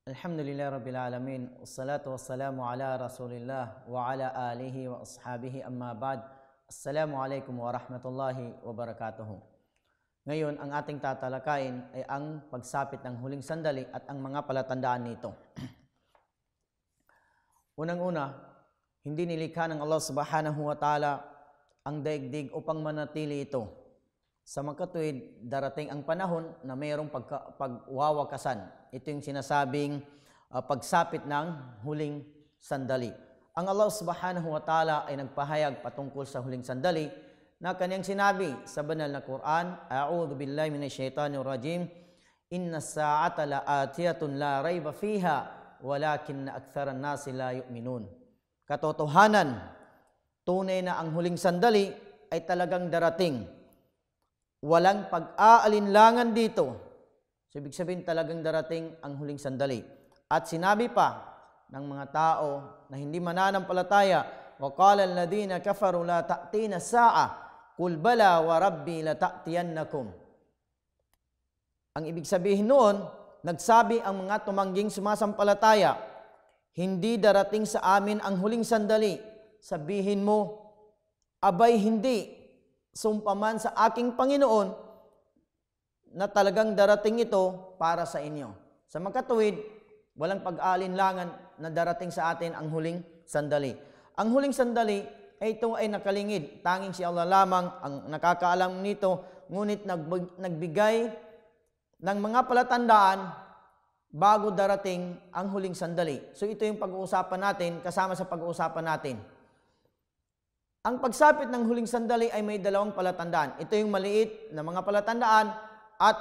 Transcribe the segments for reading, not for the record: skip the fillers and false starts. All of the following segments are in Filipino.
Alhamdulillah Rabbil Alamin. Wassalatu wassalamu ala Rasulillah wa ala alihi wa ashabihi amma ba'd. Assalamualaikum warahmatullahi wabarakatuh. Ngayon, ang ating tatalakayin ay ang pagsapit ng huling sandali at ang mga palatandaan nito. Unang-una, hindi nilikha ng Allah subhanahu wa ta'ala ang daigdig upang manatili ito. Sa makatuwid, darating ang panahon na mayroong pagwawakasan. Ito yung sinasabing pagsapit ng huling sandali. Ang Allah subhanahu wa ta'ala ay nagpahayag patungkol sa huling sandali na kanyang sinabi sa banal na Quran, A'udhu billahi minasyaitanir rajim, Inna sa'ata la'atiyatun la rayba fiha, walakin aktharan nasi la yu'minun. Katotohanan, tunay na ang huling sandali ay talagang darating. Walang pag-aalinlangan dito. So, ibig sabihin talagang darating ang huling sandali. At sinabi pa ng mga tao na hindi mananampalataya, وَقَالَ الَّذِينَ كَفَرُوا لَا تَأْتِينَ السَّاعَةَ قُلْ بَلَى وَرَبِّي لَتَأْتِيَنَّكُمْ. Ang ibig sabihin noon, nagsabi ang mga tumangging sumasampalataya, hindi darating sa amin ang huling sandali. Sabihin mo, abay hindi. Sumpaman sa aking Panginoon na talagang darating ito para sa inyo. Sa makatuwid, walang pag-aalinlangan na darating sa atin ang huling sandali. Ang huling sandali ay ito ay nakalingid. Tanging si Allah lamang ang nakakaalam nito, ngunit nagbigay ng mga palatandaan bago darating ang huling sandali. So ito yung pag-uusapan natin, kasama sa pag-uusapan natin. Ang pagsapit ng huling sandali ay may dalawang palatandaan. Ito yung maliit na mga palatandaan at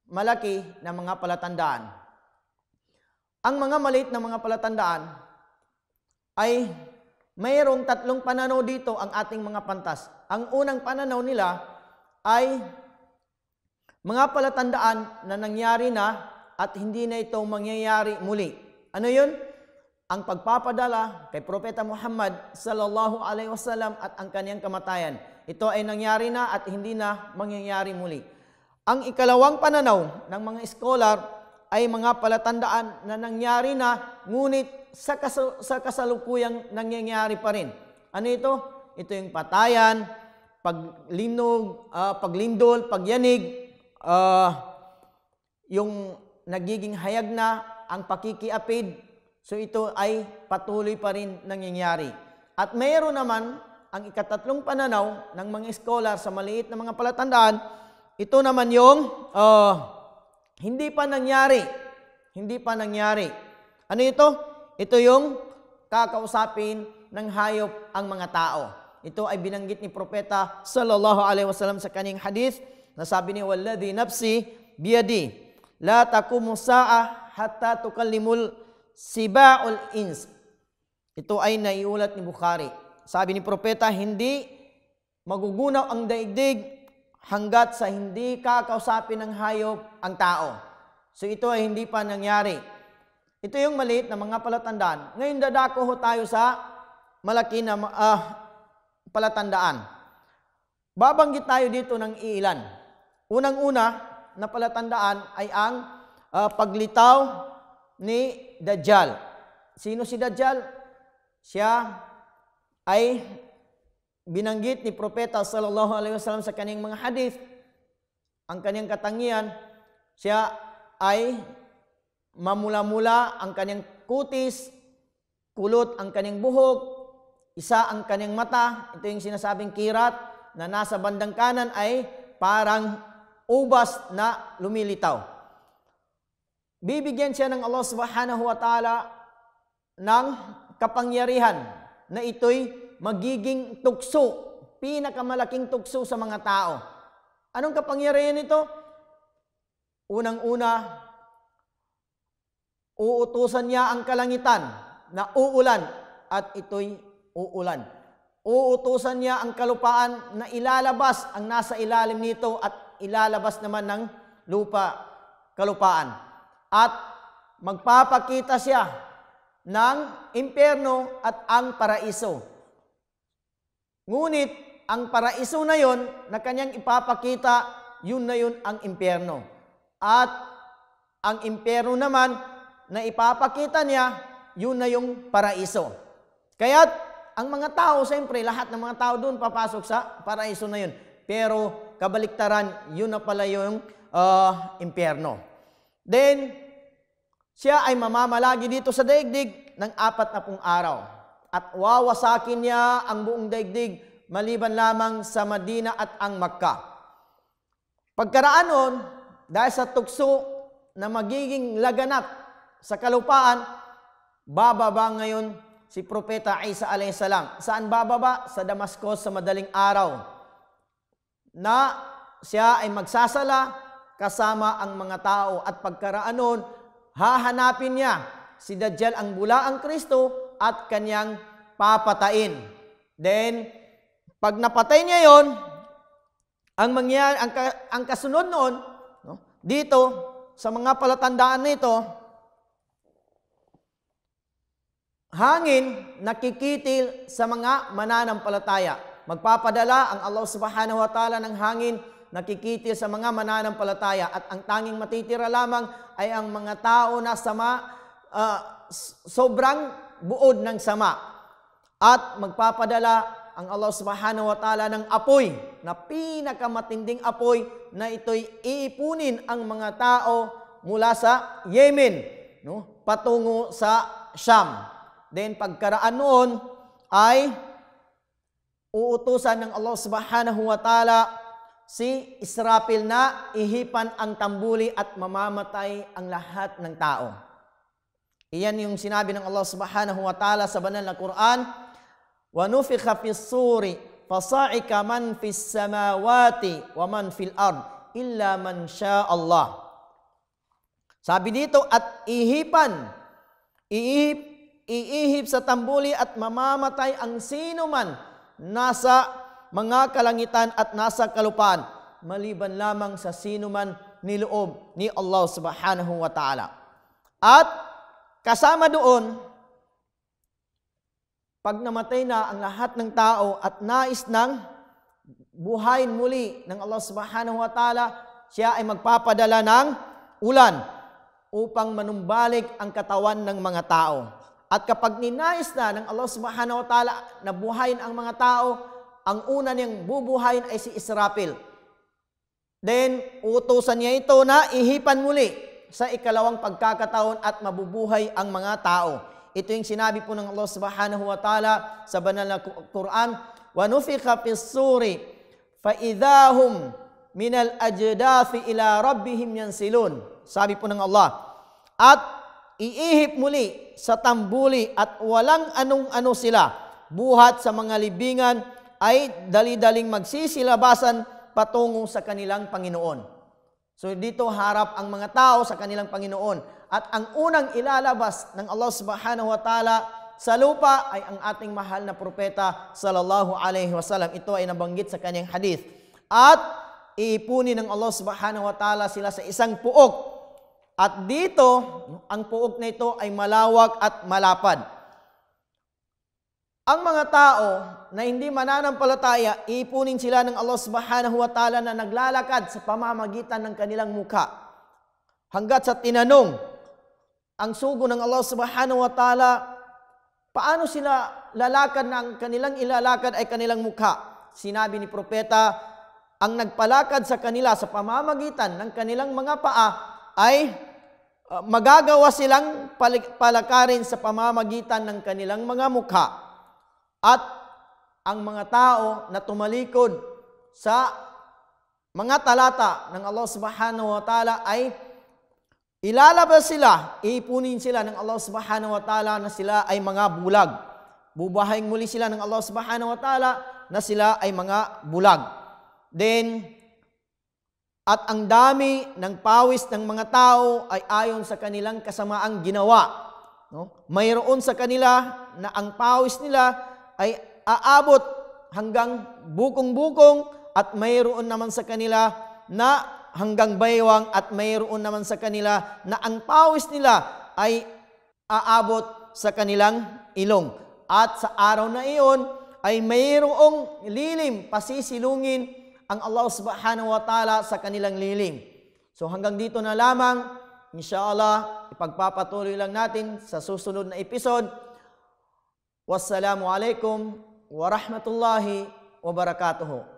malaki na mga palatandaan. Ang mga maliit na mga palatandaan ay mayroong tatlong pananaw dito ang ating mga pantas. Ang unang pananaw nila ay mga palatandaan na nangyari na at hindi na ito mangyayari muli. Ano yun? Ang pagpapadala kay Propeta Muhammad sallallahu alaihi wasallam at ang kaniyang kamatayan. Ito ay nangyari na at hindi na mangyayari muli. Ang ikalawang pananaw ng mga scholar ay mga palatandaan na nangyari na, ngunit sa kasalukuyang nangyayari pa rin. Ano ito? Ito yung patayan, paglindol, pagyanig, yung nagiging hayag na, ang pakikiapid. So ito ay patuloy pa rin nangyayari. At mayroon naman ang ikatatlong pananaw ng mga scholar sa maliit na mga palatandaan, ito naman yung hindi pa nangyari. Hindi pa nangyari. Ano ito? Ito yung kakausapin ng hayop ang mga tao. Ito ay binanggit ni Propeta sallallahu alaihi wasallam sa kanyang hadith na sabi ni walladhi nafsi biyadi la taqumu sa'a hatta tukallimul Siba'ul ins. Ito ay naiulat ni Bukhari. Sabi ni Propeta, hindi magugunaw ang daigdig hanggat sa hindi kakausapin ng hayop ang tao. So ito ay hindi pa nangyari. Ito yung maliit na mga palatandaan. Ngayon dadako tayo sa malaki na palatandaan. Babanggit tayo dito ng iilan. Unang-una na palatandaan ay ang paglitaw ni Dajjal. Sino si Dajjal? Siya ay binanggit ni Propeta sallallahu alaihi wasallam sa kanyang mga hadith. Ang kanyang katangian, siya ay mamula-mula ang kanyang kutis, kulot ang kanyang buhok, isa ang kanyang mata, ito yung sinasabing kirat, na nasa bandang kanan ay parang ubas na lumilitaw. Bibigyan siya ng Allah subhanahu wa ta'ala ng kapangyarihan na ito'y magiging tukso, pinakamalaking tukso sa mga tao. Anong kapangyarihan ito? Unang-una, uutusan niya ang kalangitan na uulan at ito'y uulan. Uutusan niya ang kalupaan na ilalabas ang nasa ilalim nito at ilalabas naman ng kalupaan. At magpapakita siya ng impyerno at ang paraiso. Ngunit ang paraiso na yon na kanyang ipapakita, yun na yun ang impyerno. At ang impyerno naman na ipapakita niya, yun na yung paraiso. Kaya ang mga tao, siyempre, lahat ng mga tao doon papasok sa paraiso na yun. Pero kabaliktaran, yun na pala yung impyerno. Then, siya ay mamamalagi dito sa daigdig ng 40 araw. At wawasakin niya ang buong daigdig maliban lamang sa Madina at ang Makkah. Pagkaraan nun, dahil sa tukso na magiging laganap sa kalupaan, bababa ngayon si Propeta Isa alayhis salam. Saan bababa? Sa Damascus sa madaling araw. Na siya ay magsasala kasama ang mga tao. At pagkaraan nun, hahanapin niya si Dajjal, ang bulaang Kristo, at kanyang papatain. Then, pag napatay niya yon, ang kasunod noon, no, dito, sa mga palatandaan nito, hangin nakikitil sa mga mananampalataya. Magpapadala ang Allah subhanahu wa ta'ala ng hangin nakikitil sa mga mananampalataya. At ang tanging matitira lamang ay ang mga tao na sobrang buod ng sama. At magpapadala ang Allah subhanahu wa ta'ala ng apoy, na pinakamatinding apoy, na ito'y iipunin ang mga tao mula sa Yemen, no, patungo sa Sham. Then pagkaraan noon ay uutusan ng Allah subhanahu wa ta'ala si Israfil na ihipan ang tambuli at mamamatay ang lahat ng tao. Iyan yung sinabi ng Allah subhanahu wa ta'ala sa banal na Quran, وَنُفِخَ فِي الصُّورِ فَصَعِقَ مَنْ فِي السَّمَاوَاتِ وَمَنْ فِي الْأَرْضِ إِلَّا مَنْ شَاءَ اللَّهِ. Sabi dito, at iihip sa tambuli at mamamatay ang sino man nasa mga kalangitan at nasa kalupaan, maliban lamang sa sino man niloob ni Allah subhanahu wa ta'ala. At kasama doon, pag namatay na ang lahat ng tao at nais ng buhayin muli ng Allah subhanahu wa ta'ala, siya ay magpapadala ng ulan upang manumbalik ang katawan ng mga tao. At kapag ninais na ng Allah subhanahu wa ta'ala na buhayin ang mga tao, ang una niyang bubuhayin ay si Israfil. Then, utusan niya ito na ihipan muli sa ikalawang pagkakataon at mabubuhay ang mga tao. Ito yung sinabi po ng Allah subhanahu wa ta'ala sa banal na Quran, وَنُفِخَ فِي الصُّورِ فَإِذَا هُمْ مِنَ الْأَجْدَاثِ إِلَى رَبِّهِمْ يَنْسِلُونَ. Sabi po ng Allah, at iihip muli sa tambuli at walang anong-ano sila, buhat sa mga libingan ay dali-daling magsisilabasan patungo sa kanilang Panginoon. So dito harap ang mga tao sa kanilang Panginoon. At ang unang ilalabas ng Allah subhanahu wa ta'ala sa lupa ay ang ating mahal na propeta sallallahu alaihi wasallam. Ito ay nabanggit sa kanyang hadith. At iipunin ng Allah subhanahu wa ta'ala sila sa isang puok. At dito, ang puok na ito ay malawak at malapad. Ang mga tao na hindi mananampalataya, iipunin sila ng Allah subhanahu wa ta'ala na naglalakad sa pamamagitan ng kanilang mukha. Hanggat sa tinanong ang sugo ng Allah subhanahu wa ta'ala, paano sila lalakad na ang kanilang ilalakad ay kanilang mukha? Sinabi ni propeta, ang nagpalakad sa kanila sa pamamagitan ng kanilang mga paa ay magagawa silang palakarin sa pamamagitan ng kanilang mga mukha. At ang mga tao na tumalikod sa mga talata ng Allah subhanahu wa ta'ala ay ilalabas sila, ipunin sila ng Allah subhanahu wa ta'ala na sila ay mga bulag. Bubuhayin muli sila ng Allah subhanahu wa ta'ala na sila ay mga bulag. Then, at ang dami ng pawis ng mga tao ay ayon sa kanilang kasamaang ginawa. No? Mayroon sa kanila na ang pawis nila ay aabot hanggang bukong-bukong at mayroon naman sa kanila na hanggang baywang at mayroon naman sa kanila na ang pawis nila ay aabot sa kanilang ilong. At sa araw na iyon ay mayroong lilim, pasisilungin ang Allah subhanahu wa ta'ala sa kanilang lilim. So hanggang dito na lamang, inshallah, ipagpapatuloy lang natin sa susunod na episode. Wassalamu alaikum warahmatullahi wabarakatuhu.